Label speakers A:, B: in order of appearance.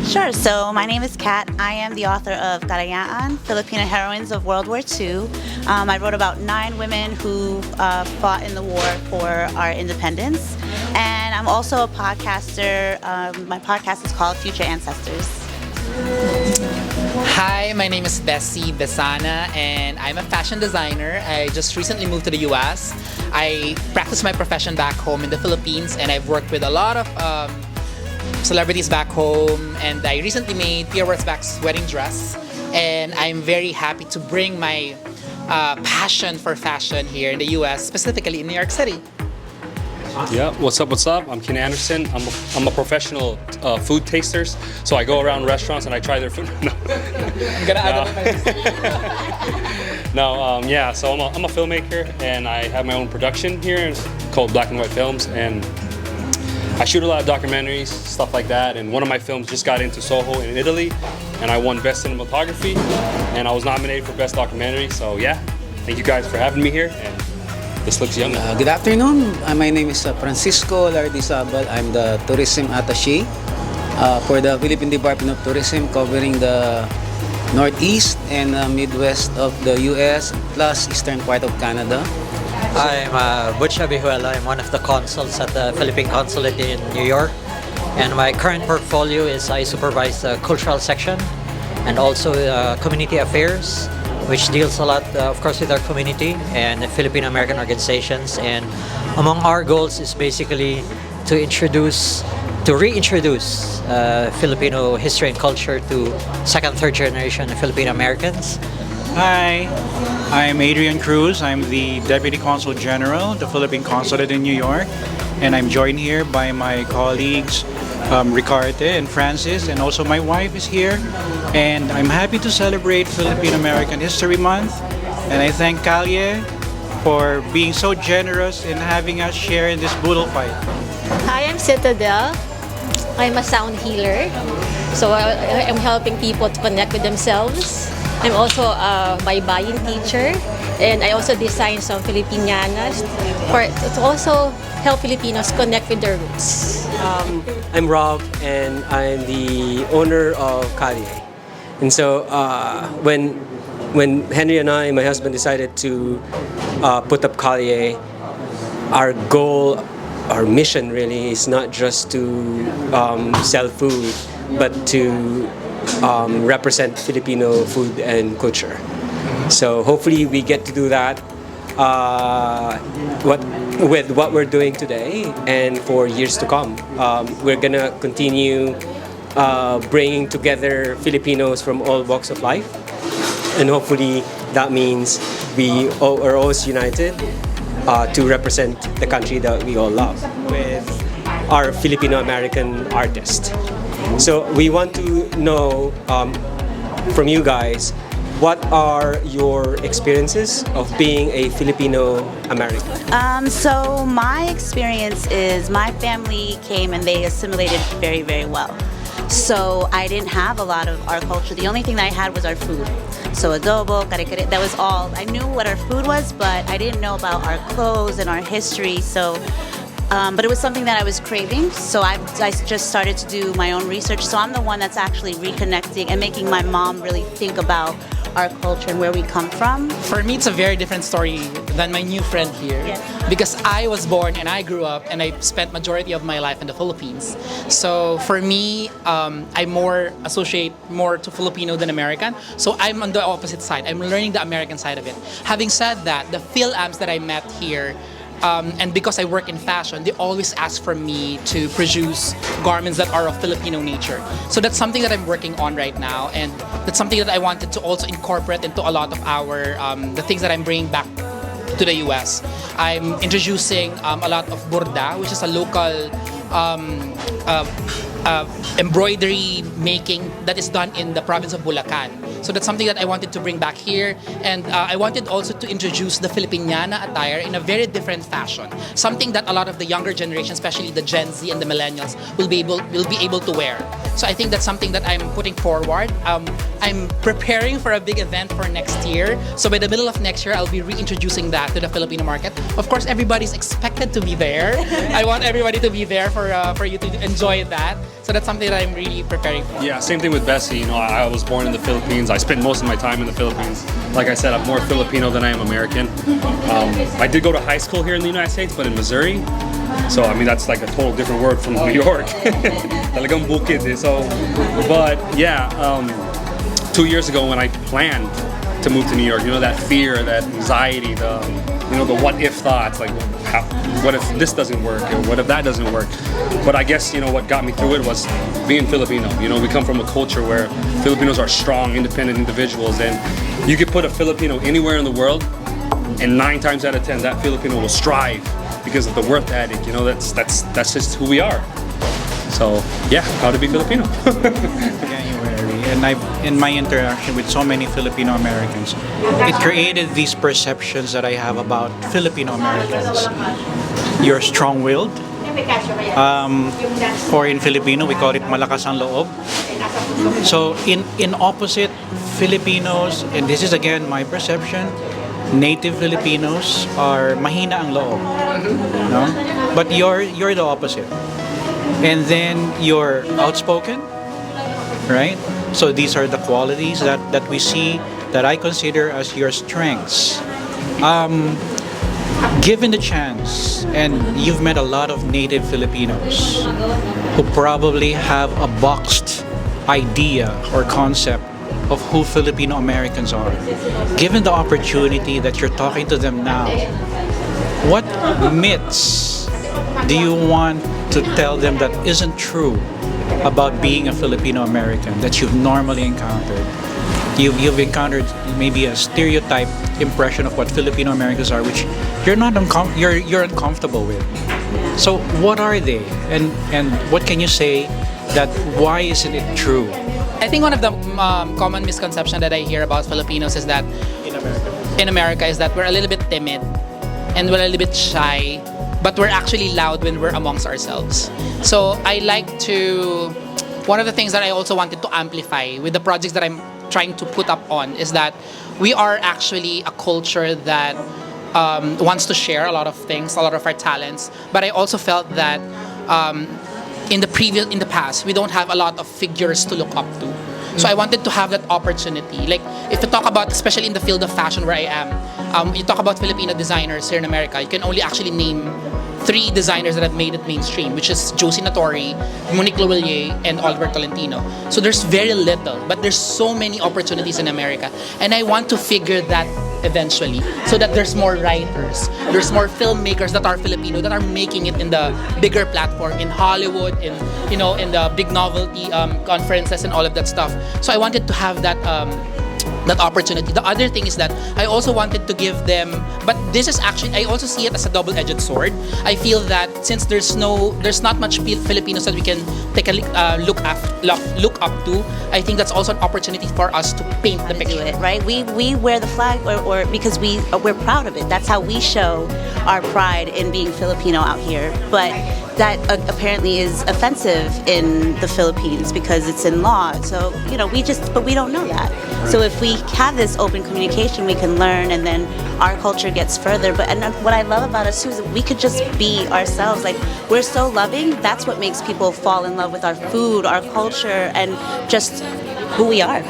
A: Sure. So my name is Kat. I am the author of Karayaan, Filipino Heroines of World War II. I wrote about 9 women who fought in the war for our independence. And I'm also a podcaster. My podcast is called Future Ancestors.
B: Hi, my name is Bessie Besana and I'm a fashion designer. I just recently moved to the US. I practice my profession back home in the Philippines and I've worked with a lot of celebrities back home, and I recently made Pierre Wurzbach's wedding dress, and I'm very happy to bring my passion for fashion here in the US, specifically in New York City.
C: Yeah, what's up? I'm Ken Anderson. I'm a professional food taster, so I go around restaurants and I try their food. No.
B: I'm gonna add
C: No, yeah, so I'm a filmmaker and I have my own production here called Black and White Films, and I shoot a lot of documentaries, stuff like that, and one of my films just got into Soho in Italy, and I won Best Cinematography, and I was nominated for Best Documentary, so yeah, thank you guys for having me here, and this looks yummy.
D: Good afternoon. My name is Francisco Lardizabal. I'm the Tourism Attaché for the Philippine Department of Tourism, covering the Northeast and Midwest of the US, plus Eastern part of Canada.
E: I'm Butch Abihuela. I'm one of the consuls at the Philippine Consulate in New York. And my current portfolio is I supervise the cultural section and also community affairs, which deals a lot, of course, with our community and Filipino American organizations. And among our goals is basically to reintroduce Filipino history and culture to second, third generation Filipino Americans.
F: Hi, I'm Adrian Cruz. I'm the Deputy Consul General, the Philippine Consulate in New York, and I'm joined here by my colleagues Ricarte and Francis, and also my wife is here. And I'm happy to celebrate Philippine American History Month, and I thank Kalye for being so generous in having us share in this boodle fight.
G: Hi, I'm Citadel. I'm a sound healer, so I'm helping people to connect with themselves. I'm also a baybayin teacher, and I also design some Filipinianas to also help Filipinos connect with their roots.
H: I'm Rob, and I'm the owner of Kalye. And so when Henry and I, my husband, decided to put up Kalye, our goal, our mission really is not just to sell food, but to represent Filipino food and culture. So hopefully we get to do that with what we're doing today and for years to come. We're gonna continue bringing together Filipinos from all walks of life, and hopefully that means we are always united to represent the country that we all love with our Filipino American artists. So we want to know from you guys, what are your experiences of being a Filipino American?
A: So my experience is my family came and they assimilated very, very well. So I didn't have a lot of our culture. The only thing that I had was our food. So adobo, kare-kare, that was all. I knew what our food was, but I didn't know about our clothes and our history. So but it was something that I was craving, so I just started to do my own research. So I'm the one that's actually reconnecting and making my mom really think about our culture and where we come from.
B: For me, it's a very different story than my new friend here,
A: Yes.
B: because I was born and I grew up and I spent majority of my life in the Philippines. So for me, I more associate more to Filipino than American. So I'm on the opposite side. I'm learning the American side of it. Having said that, the Phil-Ams that I met here, and because I work in fashion, they always ask for me to produce garments that are of Filipino nature. So that's something that I'm working on right now, and that's something that I wanted to also incorporate into a lot of our the things that I'm bringing back to the US. I'm introducing a lot of burda, which is a local embroidery making that is done in the province of Bulacan. So that's something that I wanted to bring back here, and I wanted also to introduce the Filipiniana attire in a very different fashion. Something that a lot of the younger generation, especially the Gen Z and the millennials, will be able to wear. So I think that's something that I'm putting forward. I'm preparing for a big event for next year. So by the middle of next year, I'll be reintroducing that to the Filipino market. Of course, everybody's expected to be there. I want everybody to be there for you to enjoy that. So that's something that I'm really preparing for.
C: Yeah, same thing with Bessie. You know, I was born in the Philippines. I spent most of my time in the Philippines. Like I said, I'm more Filipino than I am American. I did go to high school here in the United States, but in Missouri. So I mean, that's like a total different word from New York. Talagang bukid eh. So, but yeah, 2 years ago when I planned to move to New York, you know, that fear, that anxiety, the what if thoughts, like what if this doesn't work, or what if that doesn't work. But I guess, you know, what got me through it was being Filipino. You know, we come from a culture where Filipinos are strong, independent individuals, and you could put a Filipino anywhere in the world, and 9 times out of 10, that Filipino will strive because of the work ethic. You know, that's just who we are. So yeah, proud to be Filipino.
F: January, and in my interaction with so many Filipino Americans, it created these perceptions that I have about Filipino Americans. You're strong-willed, or in Filipino we call it malakas ang loob. So in opposite, Filipinos, and this is again my perception, native Filipinos are mahina ang loob, no? But you're the opposite. And then you're outspoken, right? So these are the qualities that we see that I consider as your strengths. Given the chance, and you've met a lot of native Filipinos who probably have a boxed idea or concept of who Filipino Americans are. Given the opportunity that you're talking to them now, what myths do you want to tell them that isn't true about being a Filipino American that you've normally encountered? You've encountered maybe a stereotype impression of what Filipino Americans are, which you're uncomfortable with. So what are they, and what can you say that why isn't it true?
B: I think one of the common misconception that I hear about Filipinos is that in America is that we're a little bit timid and we're a little bit shy, but we're actually loud when we're amongst ourselves. So I like to, one of the things that I also wanted to amplify with the projects that I'm trying to put up on is that we are actually a culture that wants to share a lot of things, a lot of our talents, but I also felt that in the past, we don't have a lot of figures to look up to. So I wanted to have that opportunity. Like, if you talk about, especially in the field of fashion where I am, you talk about Filipino designers here in America, you can only actually name 3 designers that have made it mainstream, which is Josie Natori, Monique Lhuillier, and Oliver Tolentino. So there's very little, but there's so many opportunities in America. And I want to figure that eventually, so that there's more writers, there's more filmmakers that are Filipino that are making it in the bigger platform, in Hollywood, in the big novelty conferences and all of that stuff. So I wanted to have that opportunity. The other thing is that I also wanted to give them, but this is actually, I also see it as a double-edged sword. I feel that since there's not much Filipinos that we can take a look up to, I think that's also an opportunity for us to paint the picture.
A: It, right? We wear the flag or because we're proud of it. That's how we show our pride in being Filipino out here. But that apparently is offensive in the Philippines because it's in law. So, but we don't know that. So if we have this open communication, we can learn, and then our culture gets further. And what I love about us too is we could just be ourselves. Like, we're so loving. That's what makes people fall in love with our food, our culture, and just who we are.